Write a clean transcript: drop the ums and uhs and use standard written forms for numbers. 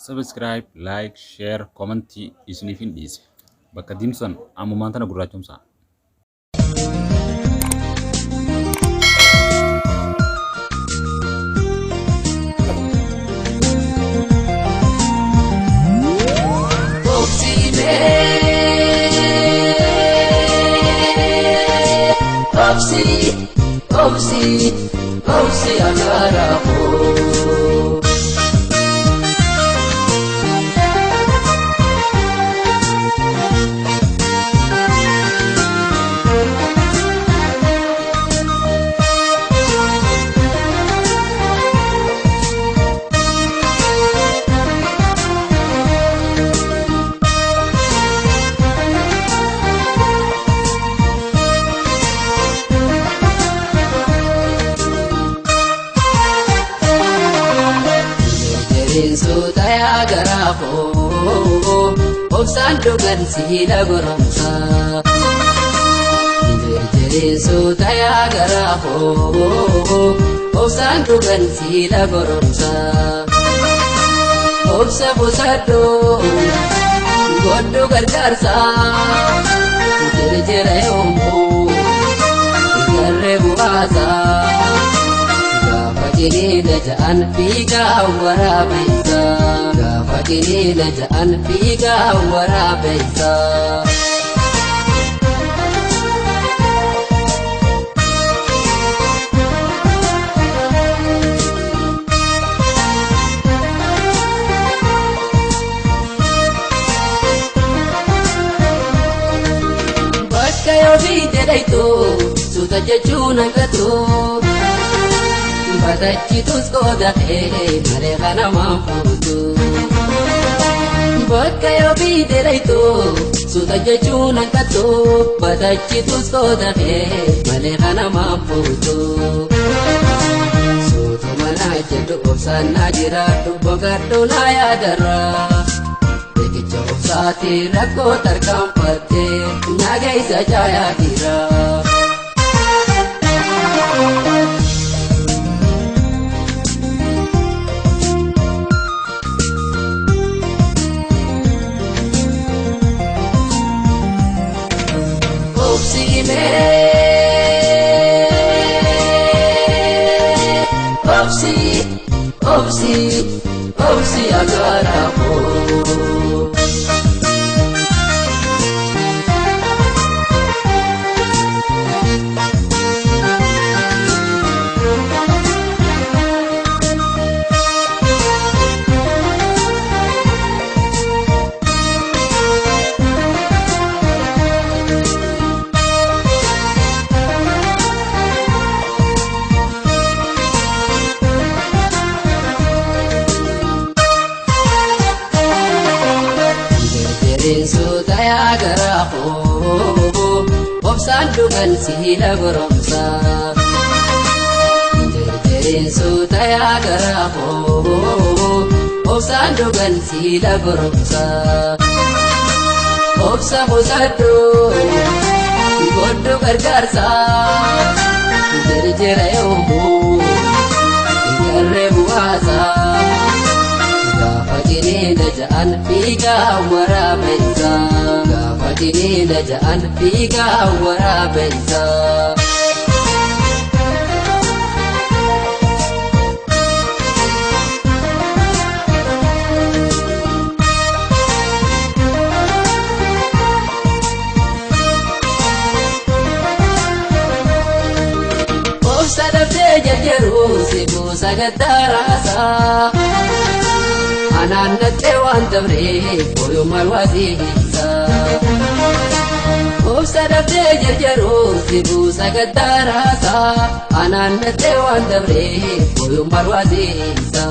Subscribe, like, share, comment isiniif hin dhiise. Bakka diimsan ammumaan tana gurraachumsa. Opsi agaraku. Suta ya garapo, obsan dogan sila goromsa. Jere suta ya garapo, obsan dogan sila goromsa. Obsa busado, godo gargarsa. Jere ombo, garre buasa. Gafakini lajaan figa waraabeysa. Gafakini lajaan figa waraabeysa. Bakka yoo fiite dhaytu suuta jechuun hangatu. Batachitus godhatee malee kana maafuutu. Bakka yoo fiite dhaytu suuta jechuun hanqatu. Batachitus godhatee malee kana maafuutu. Suutuma naa jedhu obsaan naa jiraadhu boqadhu naa yaadarra. Beekicha obsaatii rakkoo tarkaanfattee naa geessa jaayaa jira. Opsi agarapo. Suta ya garapo, obsan dogan sila goromsa. Jere suta ya garapo, obsan dogan sila goromsa. Obsa busado, godo gargarsa. Jere ombo, garre buasa. Gafakini lajaan figa waraabeysa. Gafakini lajaan figa waraabeysa. Obsa dhabdee jarjaru sibuusa gaddaaraasa. Ananate waan dabree koyumal wasiisa. Obsa dhabdee jarjaru sibuusa gaddaaraasa. Ananate waan dabree koyumal wasiisa.